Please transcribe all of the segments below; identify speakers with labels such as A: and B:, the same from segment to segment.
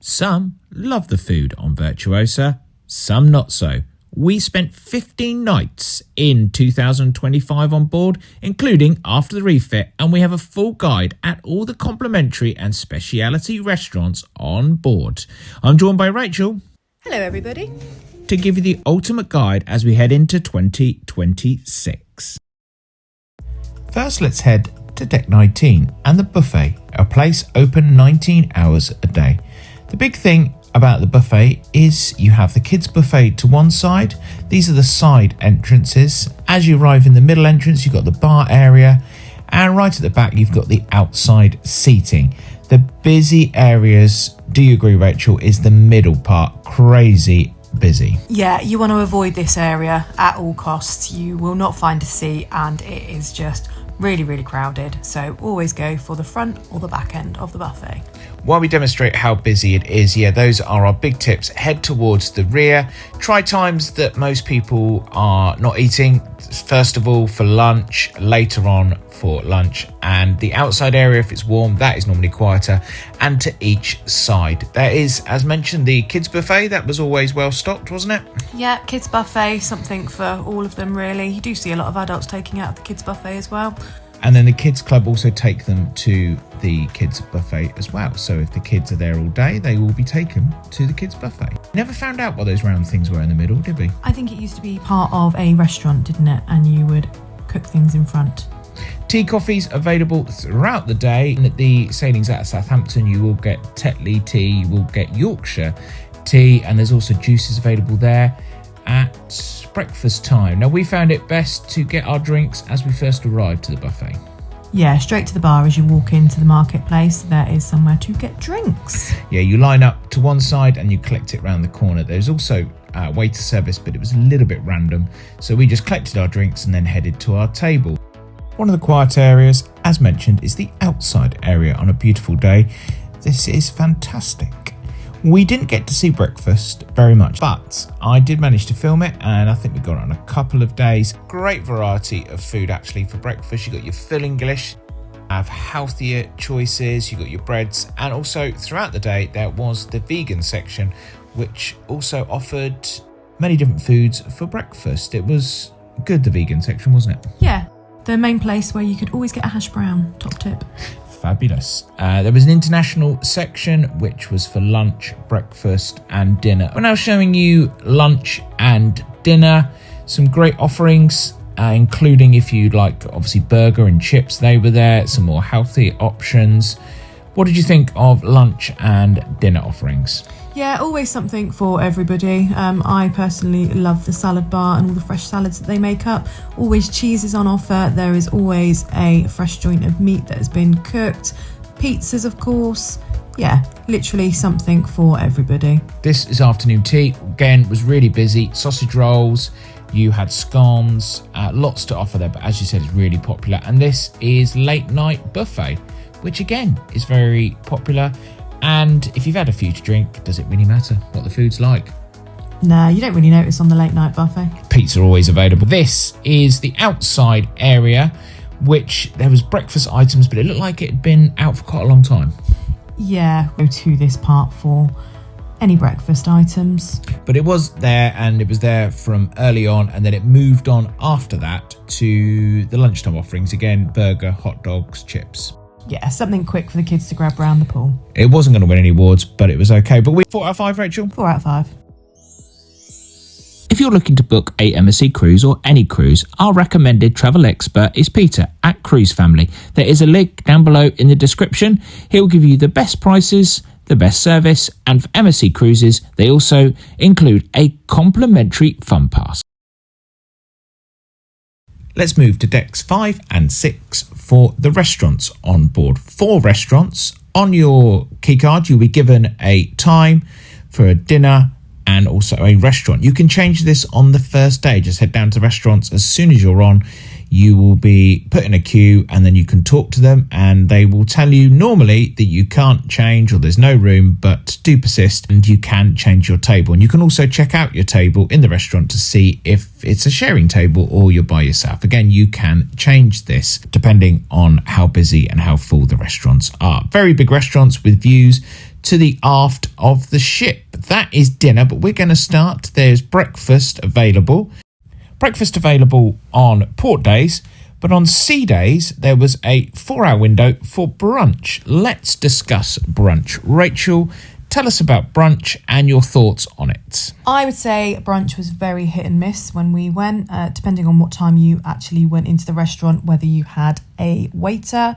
A: Some love the food on Virtuosa, some not so. We spent 15 nights in 2025 on board, including after the refit, and we have a full guide at all the complimentary and speciality restaurants on board. I'm joined by Rachel.
B: Hello everybody.
A: To give you the ultimate guide as we head into 2026. First, let's head to Deck 19 and the buffet, a place open 19 hours a day. The big thing about the buffet is you have the kids buffet to one side. These are the side entrances. As you arrive in the middle entrance, you've got the bar area, and right at the back you've got the outside seating. The busy areas, do you agree, Rachel, is the middle part. Crazy busy.
B: Yeah, you want to avoid this area at all costs. You will not find a seat and it is just really crowded, so always go for the front or the back end of the buffet.
A: While we demonstrate how busy it is, those are our big tips. Head towards the rear. Try times that most people are not eating. First of all for lunch, later on for lunch, and the outside area, if it's warm, that is normally quieter, and to each side. There is, as mentioned, the kids buffet. That was always well stocked, wasn't it?
B: Yeah, kids buffet, something for all of them really. You do see a lot of adults taking out the kids buffet as well.
A: And then the kids club also take them to the kids buffet as well. So if the kids are there all day, they will be taken to the kids buffet. Never found out what those round things were in the middle, did we?
B: I think it used to be part of a restaurant, didn't it? And you would cook things in front.
A: Tea coffees available throughout the day. And at the sailings at Southampton, you will get Tetley tea, you will get Yorkshire tea, and there's also juices available there at breakfast time. Now, we found it best to get our drinks as we first arrived to the buffet.
B: Yeah, straight to the bar as you walk into the marketplace. There is somewhere to get drinks.
A: Yeah, you line up to one side and you collect it round the corner. There's also waiter service, but it was a little bit random. So we just collected our drinks and then headed to our table. One of the quiet areas, as mentioned, is the outside area on a beautiful day. This is fantastic. We didn't get to see breakfast very much, but I did manage to film it, and I think we got it on a couple of days. Great variety of food actually for breakfast. You got your full English, have healthier choices, you got your breads, and also throughout the day there was the vegan section, which also offered many different foods for breakfast. It was good, the vegan section, wasn't it?
B: Yeah, the main place where you could always get a hash brown, top tip.
A: Fabulous. There was an international section which was for lunch, breakfast and dinner. We're now showing you lunch and dinner. Some great offerings, including if you'd like obviously burger and chips, they were there. Some more healthy options. What did you think of lunch and dinner offerings?
B: Yeah, always something for everybody. I personally love the salad bar and all the fresh salads that they make up. Always cheese is on offer. There is always a fresh joint of meat that has been cooked. Pizzas, of course. Yeah, literally something for everybody.
A: This is afternoon tea. Again, was really busy. Sausage rolls. You had scones. Lots to offer there, but as you said, it's really popular. And this is late night buffet, which again is very popular. And if you've had a few to drink, does it really matter what the food's like?
B: No, you don't really notice on the late night buffet.
A: Pizza always available. This is the outside area, which there was breakfast items, but it looked like it had been out for quite a long time.
B: Yeah, go to this part for any breakfast items.
A: But it was there, and it was there from early on, and then it moved on after that to the lunchtime offerings. Again, burger, hot dogs, chips.
B: Yeah, something quick for the kids to grab round the pool.
A: It wasn't going to win any awards, but it was okay. But we 4 out of 5, Rachel?
B: 4 out of 5.
A: If you're looking to book a MSC cruise or any cruise, our recommended travel expert is Peter at Cruise Family. There is a link down below in the description. He'll give you the best prices, the best service, and for MSC cruises, they also include a complimentary fun pass. Let's move to decks 5 and 6 for the restaurants on board. 4 restaurants. On your keycard, you'll be given a time for a dinner and also a restaurant. You can change this on the first day. Just head down to restaurants as soon as you're on. You will be put in a queue and then you can talk to them and they will tell you normally that you can't change or there's no room, but do persist and you can change your table. And you can also check out your table in the restaurant to see if it's a sharing table or you're by yourself. Again, you can change this depending on how busy and how full the restaurants are. Very big restaurants with views to the aft of the ship. That is dinner, but we're going to start. There's breakfast available. Breakfast available on port days, but on sea days, there was a 4-hour window for brunch. Let's discuss brunch. Rachel, tell us about brunch and your thoughts on it.
B: I would say brunch was very hit and miss when we went, depending on what time you actually went into the restaurant, whether you had a waiter.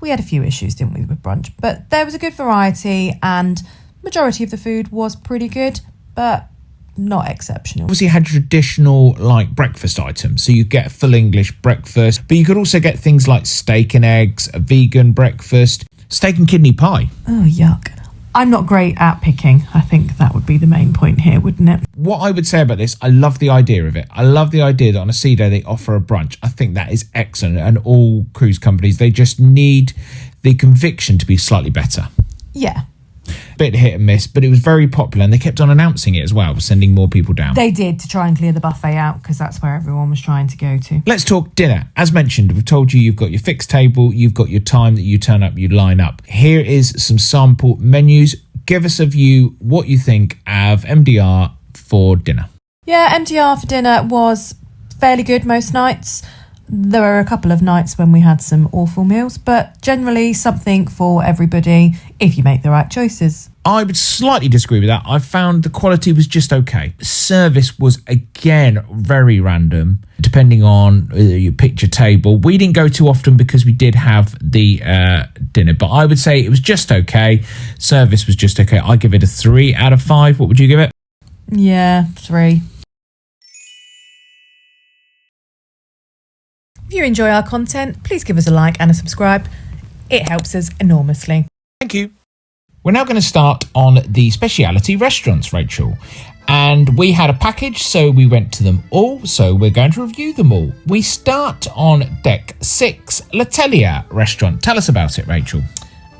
B: We had a few issues, didn't we, with brunch? But there was a good variety and majority of the food was pretty good, but not exceptional.
A: Obviously, you had traditional breakfast items, so you get a full English breakfast, but you could also get things like steak and eggs, a vegan breakfast, steak and kidney pie.
B: Oh, yuck. I'm not great at picking. I think that would be the main point here, wouldn't it?
A: What I would say about this, I love the idea of it. I love the idea that on a sea day they offer a brunch. I think that is excellent, and all cruise companies, they just need the conviction to be slightly better.
B: Yeah.
A: Bit hit and miss, but it was very popular and they kept on announcing it as well, sending more people down.
B: They did, to try and clear the buffet out, because that's where everyone was trying to go to.
A: Let's talk dinner. As mentioned, we've told you you've got your fixed table, you've got your time that you turn up, you line up. Here is some sample menus. Give us a view what you think of MDR for dinner.
B: Yeah, MDR for dinner was fairly good most nights. There were a couple of nights when we had some awful meals, but generally something for everybody if you make the right choices.
A: I would slightly disagree with that. I found the quality was just okay. Service was, again, very random, depending on you picked your table. We didn't go too often because we did have the dinner, but I would say it was just okay. Service was just okay. I give it a 3 out of 5. What would you give it?
B: Yeah, 3. If you enjoy our content, please give us a like and a subscribe. It helps us enormously.
A: Thank you. We're now going to start on the speciality restaurants, Rachel. And we had a package, so we went to them all. So we're going to review them all. We start on deck 6, L'Atelier restaurant. Tell us about it, Rachel.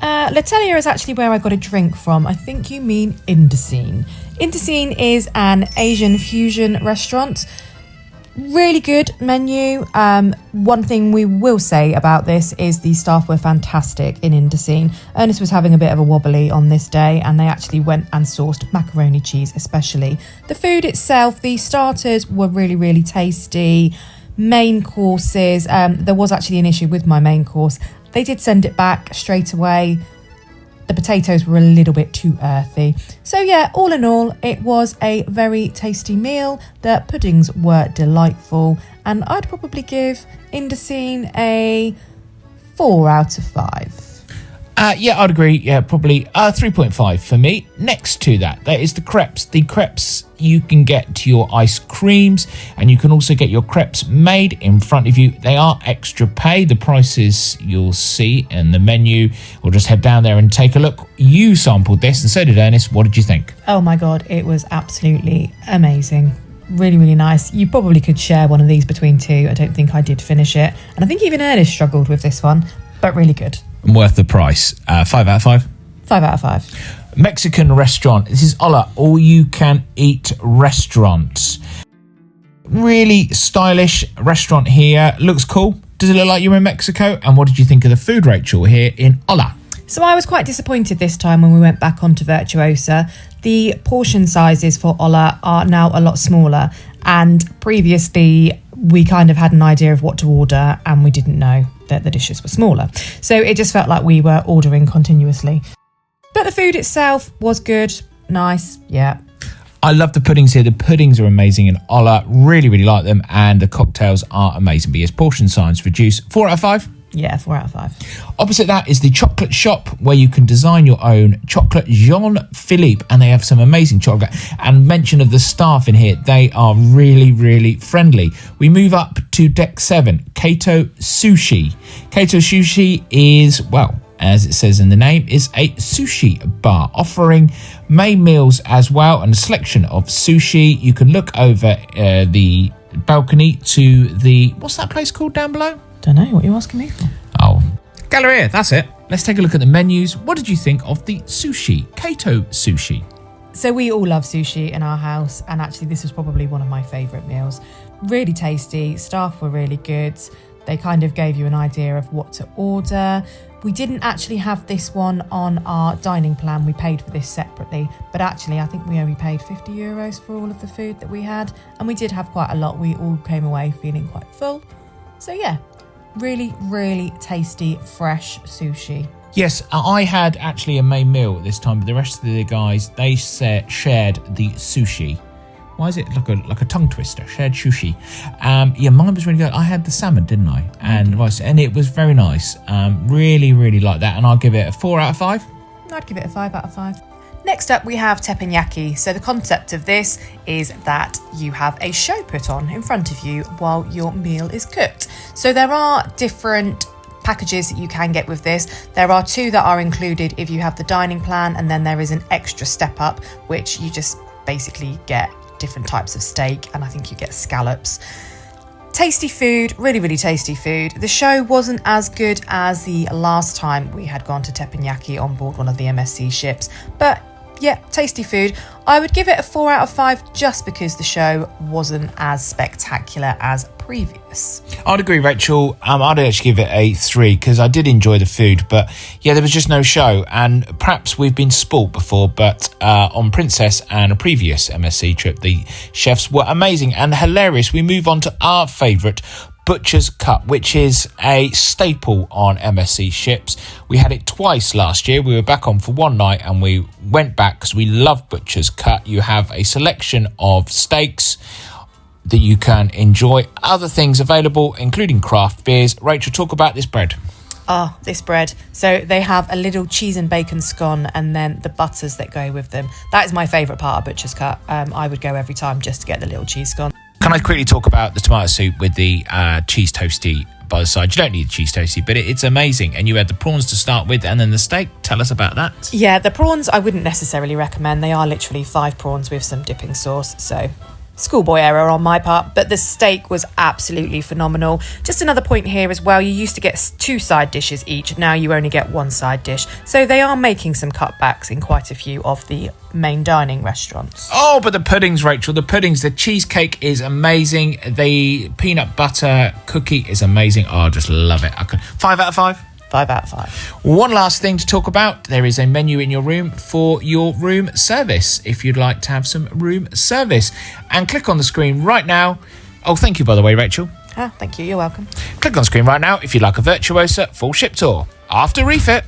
B: L'Atelier is actually where I got a drink from. I think you mean Indochine. Indochine is an Asian fusion restaurant. Really good menu. One thing we will say about this is the staff were fantastic in Indochine. Ernest was having a bit of a wobbly on this day and they actually went and sourced macaroni cheese especially. The food itself, the starters were really, really tasty. Main courses, there was actually an issue with my main course. They did send it back straight away. The potatoes were a little bit too earthy. So yeah, all in all, it was a very tasty meal. The puddings were delightful. And I'd probably give Indochine a 4 out of 5.
A: Yeah, I'd agree. Yeah, probably 3.5 for me. Next to that, there is the crepes. The crepes, you can get your ice creams and you can also get your crepes made in front of you. They are extra pay. The prices you'll see in the menu. We'll just head down there and take a look. You sampled this and so did Ernest. What did you think?
B: Oh my God, it was absolutely amazing. Really, really nice. You probably could share one of these between two. I don't think I did finish it. And I think even Ernest struggled with this one, but really good.
A: And worth the price. 5 out of 5?
B: 5 out of 5.
A: Mexican restaurant. This is Hola, all-you-can-eat restaurant. Really stylish restaurant here. Looks cool. Does it look like you're in Mexico? And what did you think of the food, Rachel, here in Hola?
B: So I was quite disappointed this time when we went back onto Virtuosa. The portion sizes for Hola are now a lot smaller. And previously, we kind of had an idea of what to order and we didn't know that the dishes were smaller. So it just felt like we were ordering continuously. But the food itself was good, nice, yeah.
A: I love the puddings here. The puddings are amazing in Hola. Really, really like them. And the cocktails are amazing. But yes, portion size reduced. 4 out of 5?
B: Yeah, 4 out of 5.
A: Opposite that is the chocolate shop where you can design your own chocolate Jean-Philippe, and they have some amazing chocolate. And mention of the staff in here, they are really, really friendly. We move up to deck 7, Kaito Sushi. Kaito Sushi is, well, as it says in the name, is a sushi bar offering main meals as well and a selection of sushi. You can look over the balcony to the, what's that place called down below?
B: Don't know, what are you asking me for?
A: Oh, Galleria, that's it. Let's take a look at the menus. What did you think of the sushi, Kaito Sushi?
B: So we all love sushi in our house, and actually this was probably one of my favourite meals. Really tasty, staff were really good. They kind of gave you an idea of what to order. We didn't actually have this one on our dining plan. We paid for this separately, but actually I think we only paid €50 for all of the food that we had, and we did have quite a lot. We all came away feeling quite full. So yeah, really, really tasty, fresh sushi.
A: Yes, I had actually a main meal at this time, but the rest of the guys, they shared the sushi. Why is it like a tongue twister? Shared sushi. Yeah, mine was really good. I had the salmon, didn't I? And it was very nice. Really, really like that. And I'll give it a 4 out of 5.
B: I'd give it a 5 out of 5. Next up, we have teppanyaki. So the concept of this is that you have a show put on in front of you while your meal is cooked. So there are different packages that you can get with this. There are 2 that are included if you have the dining plan, and then there is an extra step up, which you just basically get different types of steak, and I think you get scallops. Tasty food, really, really tasty food. The show wasn't as good as the last time we had gone to Teppanyaki on board one of the MSC ships, but yeah, tasty food. I would give it a 4 out of 5 just because the show wasn't as spectacular as previous.
A: I'd agree, Rachel. I'd actually give it a 3 because I did enjoy the food, but yeah, there was just no show. And perhaps we've been spoilt before, but on Princess and a previous MSC trip, the chefs were amazing and hilarious. We move on to our favourite, Butcher's Cut, which is a staple on MSC ships. We had it twice last year. We were back on for one night and we went back because we love Butcher's Cut. You have a selection of steaks that you can enjoy, other things available, including craft beers. Rachel, talk about this bread.
B: Oh, this bread. So they have a little cheese and bacon scone and then the butters that go with them. That is my favourite part of Butcher's Cut. I would go every time just to get the little cheese scone.
A: Can I quickly talk about the tomato soup with the cheese toasty by the side? You don't need the cheese toasty, but it's amazing. And you had the prawns to start with and then the steak. Tell us about that.
B: Yeah, the prawns I wouldn't necessarily recommend. They are literally 5 prawns with some dipping sauce. So schoolboy error on my part, but the steak was absolutely phenomenal. Just another point here as well, you used to get 2 side dishes each, now you only get 1 side dish, so they are making some cutbacks in quite a few of the main dining restaurants.
A: Oh, but the puddings, Rachel, the cheesecake is amazing, the peanut butter cookie is amazing. Oh, I just love it. 5 out of 5.
B: 5 out of 5.
A: One last thing to talk about. There is a menu in your room for your room service if you'd like to have some room service. And click on the screen right now. Oh, thank you, by the way, Rachel.
B: Thank you. You're welcome.
A: Click on the screen right now if you'd like a Virtuosa full ship tour. After refit.